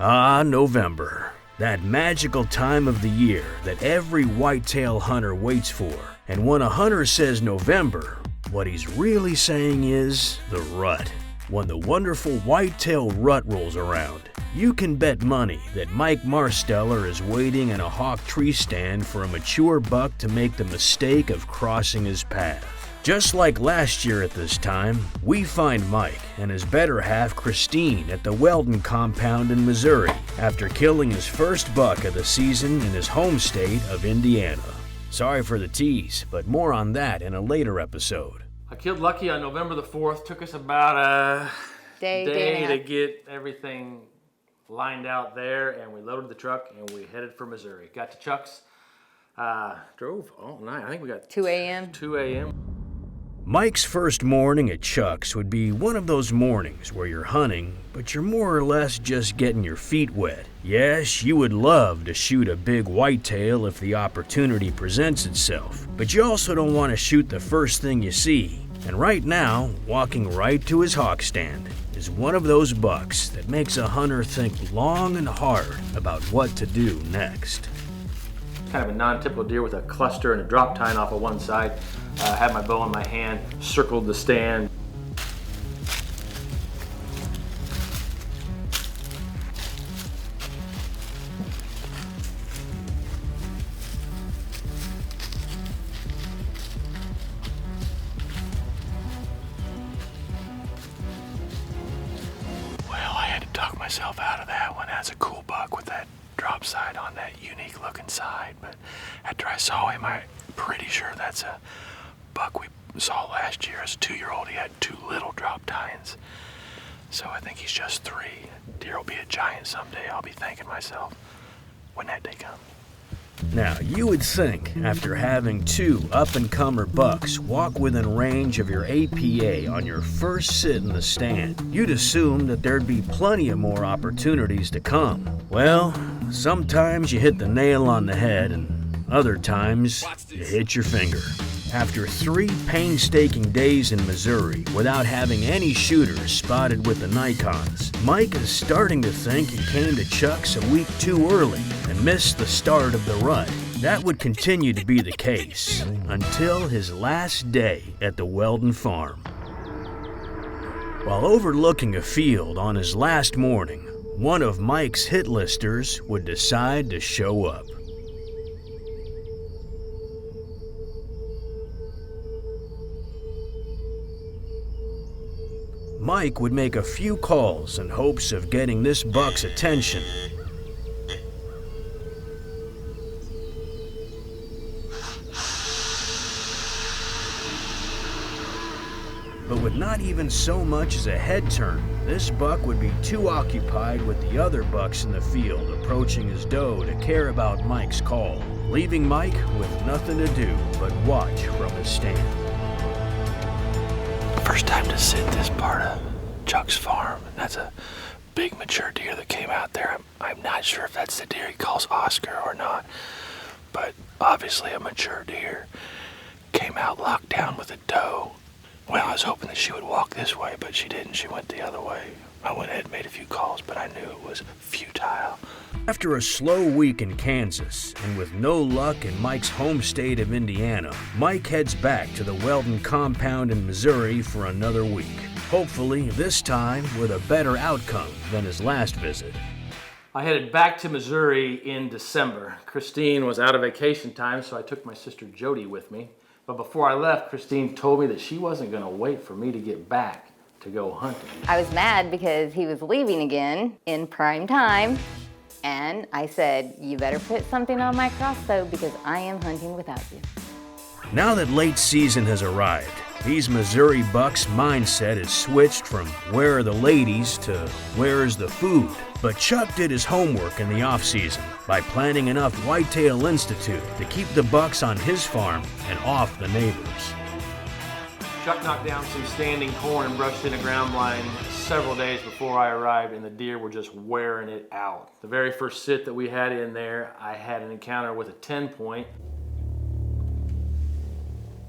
Ah, November. That magical time of the year that every whitetail hunter waits for. And when a hunter says November, what he's really saying is the rut. When the wonderful whitetail rut rolls around, you can bet money that Mike Marsteller is waiting in a hawk tree stand for a mature buck to make the mistake of crossing his path. Just like last year at this time, we find Mike and his better half Christine at the Weldon compound in Missouri after killing his first buck of the season in his home state of Indiana. Sorry for the tease, but more on that in a later episode. I killed Lucky on November the 4th. Took us about a day to get everything lined out there, and we loaded the truck and we headed for Missouri. Got to Chuck's, drove all night. I think we got 2 a.m. 2 a.m. Mike's first morning at Chuck's would be one of those mornings where you're hunting, but you're more or less just getting your feet wet. Yes, you would love to shoot a big whitetail if the opportunity presents itself, but you also don't want to shoot the first thing you see. And right now, walking right to his hawk stand is one of those bucks that makes a hunter think long and hard about what to do next. Kind of a non-typical deer with a cluster and a drop tine off of one side. Had my bow in my hand, circled the stand. Well, I had to talk myself out of that one. That's a cool buck with that drop side on that unique looking side. But after I saw him, I'm pretty sure that's a buck we saw last year. As a 2-year-old, he had 2 little drop tines. So I think he's just 3. Deer will be a giant someday. I'll be thanking myself when that day comes. Now, you would think, after having 2 up-and-comer bucks walk within range of your APA on your first sit in the stand, you'd assume that there'd be plenty of more opportunities to come. Well, sometimes you hit the nail on the head, and other times you hit your finger. After 3 painstaking days in Missouri without having any shooters spotted with the Nikons, Mike is starting to think he came to Chuck's a week too early and missed the start of the rut. That would continue to be the case until his last day at the Weldon farm. While overlooking a field on his last morning, one of Mike's hit listers would decide to show up. Mike would make a few calls in hopes of getting this buck's attention. But with not even so much as a head turn, this buck would be too occupied with the other bucks in the field approaching his doe to care about Mike's call, leaving Mike with nothing to do but watch from his stand. First time to sit this part of Chuck's farm. That's a big mature deer that came out there. I'm not sure if that's the deer he calls Oscar or not, but obviously a mature deer. Came out locked down with a doe. Well, I was hoping that she would walk this way, but she didn't. She went the other way. I went ahead and made a few calls, but I knew it was futile. After a slow week in Kansas, and with no luck in Mike's home state of Indiana, Mike heads back to the Weldon compound in Missouri for another week. Hopefully, this time with a better outcome than his last visit. I headed back to Missouri in December. Christine was out of vacation time, so I took my sister Jody with me. But before I left, Christine told me that she wasn't going to wait for me to get back to go hunting. I was mad because he was leaving again in prime time. And I said, you better put something on my crossbow because I am hunting without you. Now that late season has arrived, these Missouri bucks' mindset is switched from where are the ladies to where is the food. But Chuck did his homework in the off-season by planning enough Whitetail Institute to keep the bucks on his farm and off the neighbors. Chuck knocked down some standing corn and brushed in a ground blind several days before I arrived, and the deer were just wearing it out. The very first sit that we had in there, I had an encounter with a 10-point.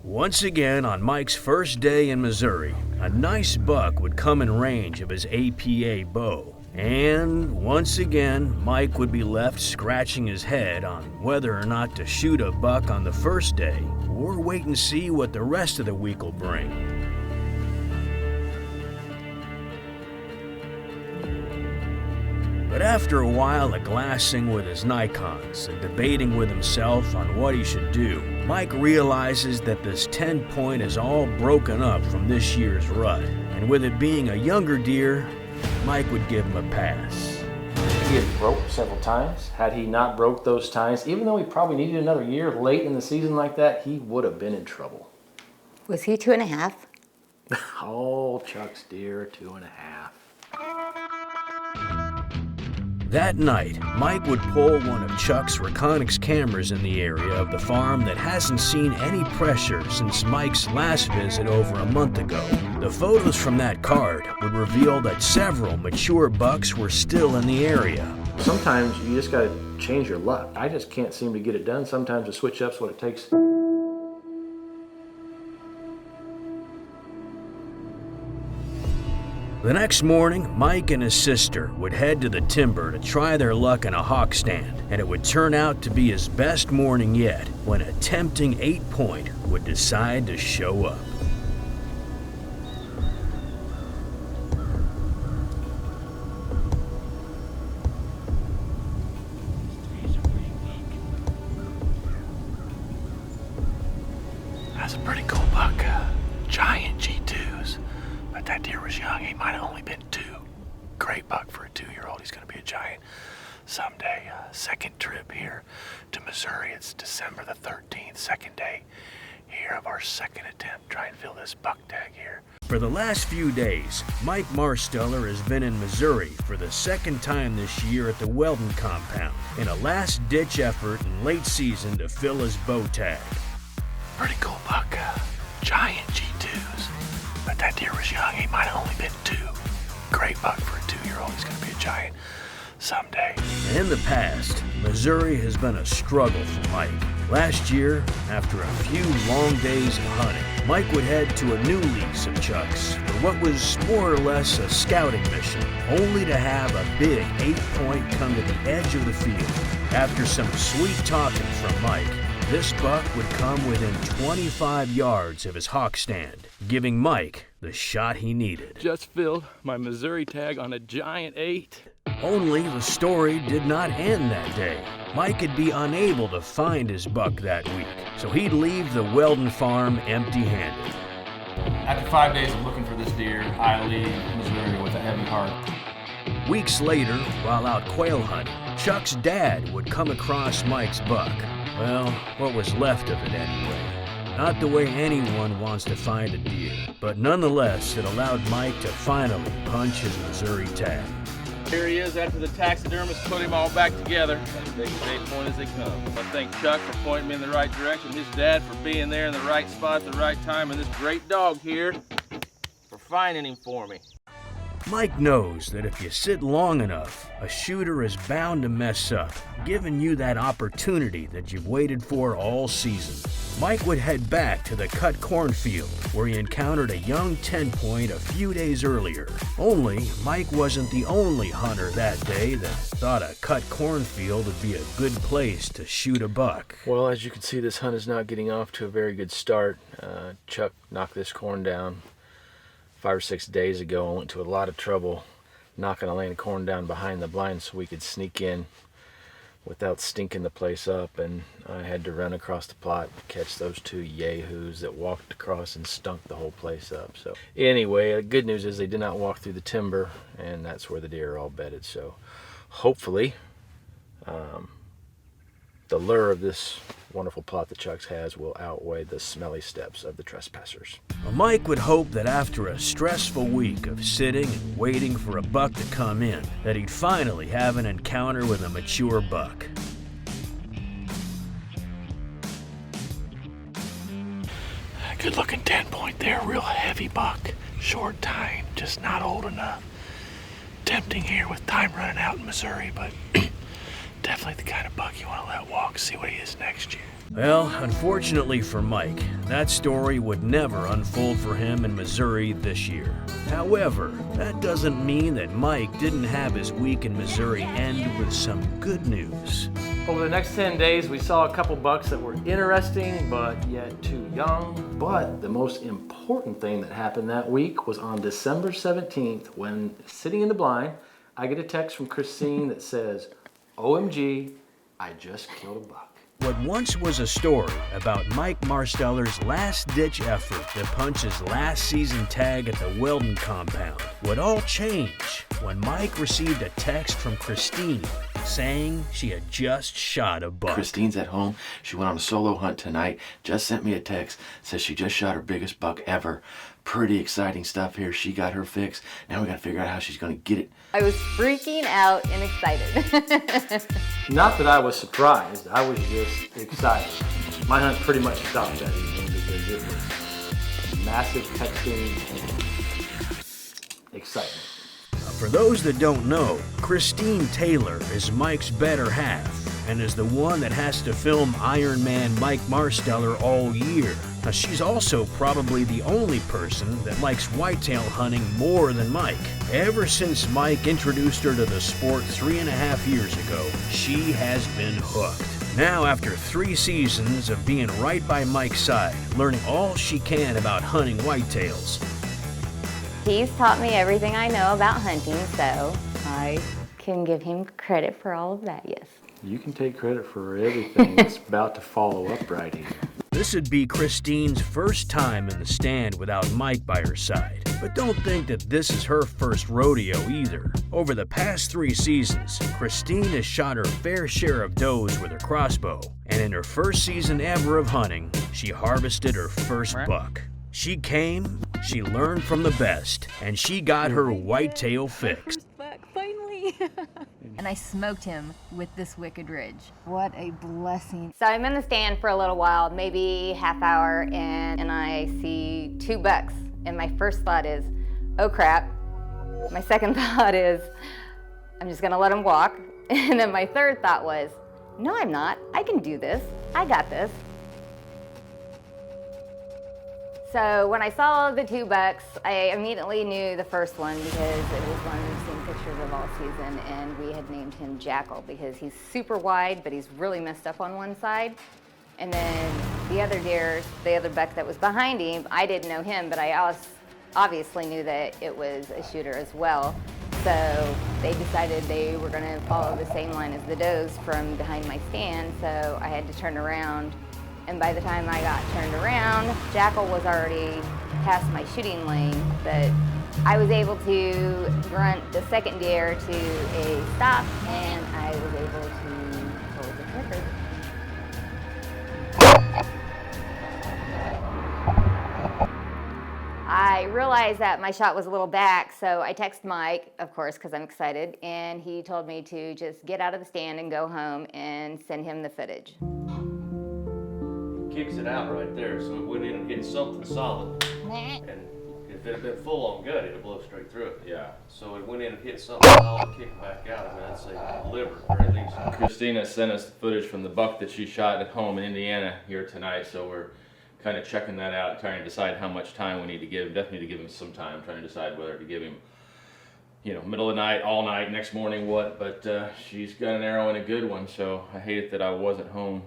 Once again, on Mike's first day in Missouri, a nice buck would come in range of his APA bow. And once again, Mike would be left scratching his head on whether or not to shoot a buck on the first day or wait and see what the rest of the week will bring. But after a while of glassing with his Nikons and debating with himself on what he should do, Mike realizes that this 10-point is all broken up from this year's rut. And with it being a younger deer, Mike would give him a pass. He had broke several times. Had he not broke those times, even though he probably needed another year late in the season like that, he would have been in trouble. Was he 2.5? Oh, Chuck's deer, 2.5. That night, Mike would pull one of Chuck's Reconyx cameras in the area of the farm that hasn't seen any pressure since Mike's last visit over a month ago. The photos from that card would reveal that several mature bucks were still in the area. Sometimes you just gotta change your luck. I just can't seem to get it done. Sometimes a switch up's what it takes. The next morning, Mike and his sister would head to the timber to try their luck in a hawk stand, and it would turn out to be his best morning yet when a tempting 8-point would decide to show up. That's a pretty cool buck. Giant G2s. But that deer was young. He might have only been 2. Great buck for a 2-year-old. He's going to be a giant someday. Second trip here to Missouri. It's December the 13th. Second day here of our second attempt. Try and fill this buck tag here. For the last few days, Mike Marsteller has been in Missouri for the second time this year at the Weldon compound in a last-ditch effort in late season to fill his bow tag. Pretty cool buck. Giant G2s. But that deer was young. He might have only been 2. Great buck for a 2-year-old. He's going to be a giant someday. In the past, Missouri has been a struggle for Mike. Last year, after a few long days of hunting, Mike would head to a new lease of Chuck's for what was more or less a scouting mission, only to have a big 8-point come to the edge of the field. After some sweet talking from Mike, this buck would come within 25 yards of his hawk stand, giving Mike the shot he needed. Just filled my Missouri tag on a giant 8. Only the story did not end that day. Mike would be unable to find his buck that week, so he'd leave the Weldon farm empty-handed. After 5 days of looking for this deer, I leave Missouri with a heavy heart. Weeks later, while out quail hunting, Chuck's dad would come across Mike's buck. Well, what was left of it anyway. Not the way anyone wants to find a deer, but nonetheless, it allowed Mike to finally punch his Missouri tag. Here he is after the taxidermist put him all back together. As big as 8-point as they come. I thank Chuck for pointing me in the right direction, his dad for being there in the right spot at the right time, and this great dog here for finding him for me. Mike knows that if you sit long enough, a shooter is bound to mess up, giving you that opportunity that you've waited for all season. Mike would head back to the cut cornfield, where he encountered a young 10-point a few days earlier. Only, Mike wasn't the only hunter that day that thought a cut cornfield would be a good place to shoot a buck. Well, as you can see, this hunt is not getting off to a very good start. Chuck knocked this corn down 5 or 6 days ago. I went to a lot of trouble knocking a lane of corn down behind the blind so we could sneak in without stinking the place up, and I had to run across the plot to catch those 2 yahoos that walked across and stunk the whole place up. So anyway, the good news is they did not walk through the timber, and that's where the deer are all bedded. So hopefully the lure of this wonderful plot that Chuck's has will outweigh the smelly steps of the trespassers. Well, Mike would hope that after a stressful week of sitting and waiting for a buck to come in, that he'd finally have an encounter with a mature buck. Good looking 10-point there, real heavy buck. Short time, just not old enough. Tempting here with time running out in Missouri, but definitely the kind of buck you want to let walk, see what he is next year. Well, unfortunately for Mike, that story would never unfold for him in Missouri this year. However, that doesn't mean that Mike didn't have his week in Missouri end with some good news. Over the next 10 days, we saw a couple bucks that were interesting, but yet too young. But the most important thing that happened that week was on December 17th, when sitting in the blind, I get a text from Christine that says, OMG, I just killed a buck. What once was a story about Mike Marsteller's last-ditch effort to punch his last season tag at the Weldon compound would all change when Mike received a text from Christine saying she had just shot a buck. Christine's at home. She went on a solo hunt tonight. Just sent me a text. Says she just shot her biggest buck ever. Pretty exciting stuff here. She got her fix. Now we gotta figure out how she's gonna get it. I was freaking out and excited. Not that I was surprised, I was just excited. My hunt pretty much stopped that evening because it was massive texting and excitement. For those that don't know, Christine Taylor is Mike's better half and is the one that has to film Iron Man Mike Marsteller all year. Now, she's also probably the only person that likes whitetail hunting more than Mike. Ever since Mike introduced her to the sport 3.5 years ago, she has been hooked. Now, after 3 seasons of being right by Mike's side, learning all she can about hunting whitetails, He's taught me everything I know about hunting, so I can give him credit for all of that, yes. You can take credit for everything that's about to follow up right here. this would be Christine's first time in the stand without Mike by her side. But don't think that this is her first rodeo either. Over the past 3 seasons, Christine has shot her fair share of does with her crossbow, and in her first season ever of hunting, she harvested her first buck. She came, she learned from the best, and she got her whitetail fix. Buck, finally. And I smoked him with this Wicked Ridge. What a blessing. So I'm in the stand for a little while, maybe half hour, and I see 2 bucks. And my first thought is, oh crap. My second thought is, I'm just gonna let him walk. And then my third thought was, no, I'm not. I can do this. I got this. So when I saw the 2 bucks, I immediately knew the first one because it was one we've seen pictures of all season, and we had named him Jackal because he's super wide, but he's really messed up on one side. And then the other deer, the other buck that was behind him, I didn't know him, but I obviously knew that it was a shooter as well. So they decided they were gonna follow the same line as the does from behind my stand, so I had to turn around. And by the time I got turned around, Jackal was already past my shooting lane, but I was able to grunt the second deer to a stop, and I was able to pull the trigger. I realized that my shot was a little back, so I texted Mike, of course, because I'm excited, and he told me to just get out of the stand and go home and send him the footage. Kicks it out right there, so it went in and hit something solid. And if it had been full on gut, it'd blow straight through it. Yeah. So it went in and hit something solid, kicked it back out. I mean, I'd say liver, or at least. Christina sent us the footage from the buck that she shot at home in Indiana here tonight, so we're kind of checking that out, trying to decide how much time we need to give. Definitely to give him some time, trying to decide whether to give him, you know, middle of the night, all night, next morning, what. But she's got an arrow and a good one, so I hate it that I wasn't home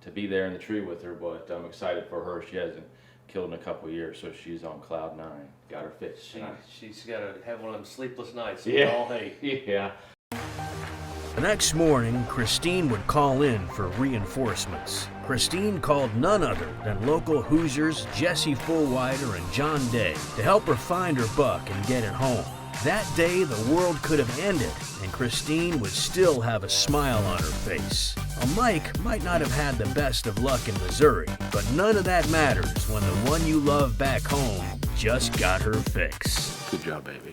to be there in the tree with her, but I'm excited for her. She hasn't killed in a couple of years, so she's on cloud 9. Got her fixed. She's got to have one of them sleepless nights. Yeah. All hate. Yeah. The next morning, Christine would call in for reinforcements. Christine called none other than local Hoosiers Jesse Fullwider and John Day to help her find her buck and get it home. That day, the world could have ended, and Christine would still have a smile on her face. Well, Mike might not have had the best of luck in Missouri, but none of that matters when the one you love back home just got her fix. Good job, baby.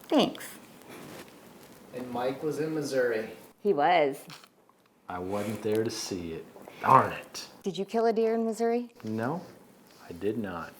Thanks. And Mike was in Missouri. He was. I wasn't there to see it. Darn it. Did you kill a deer in Missouri? No, I did not.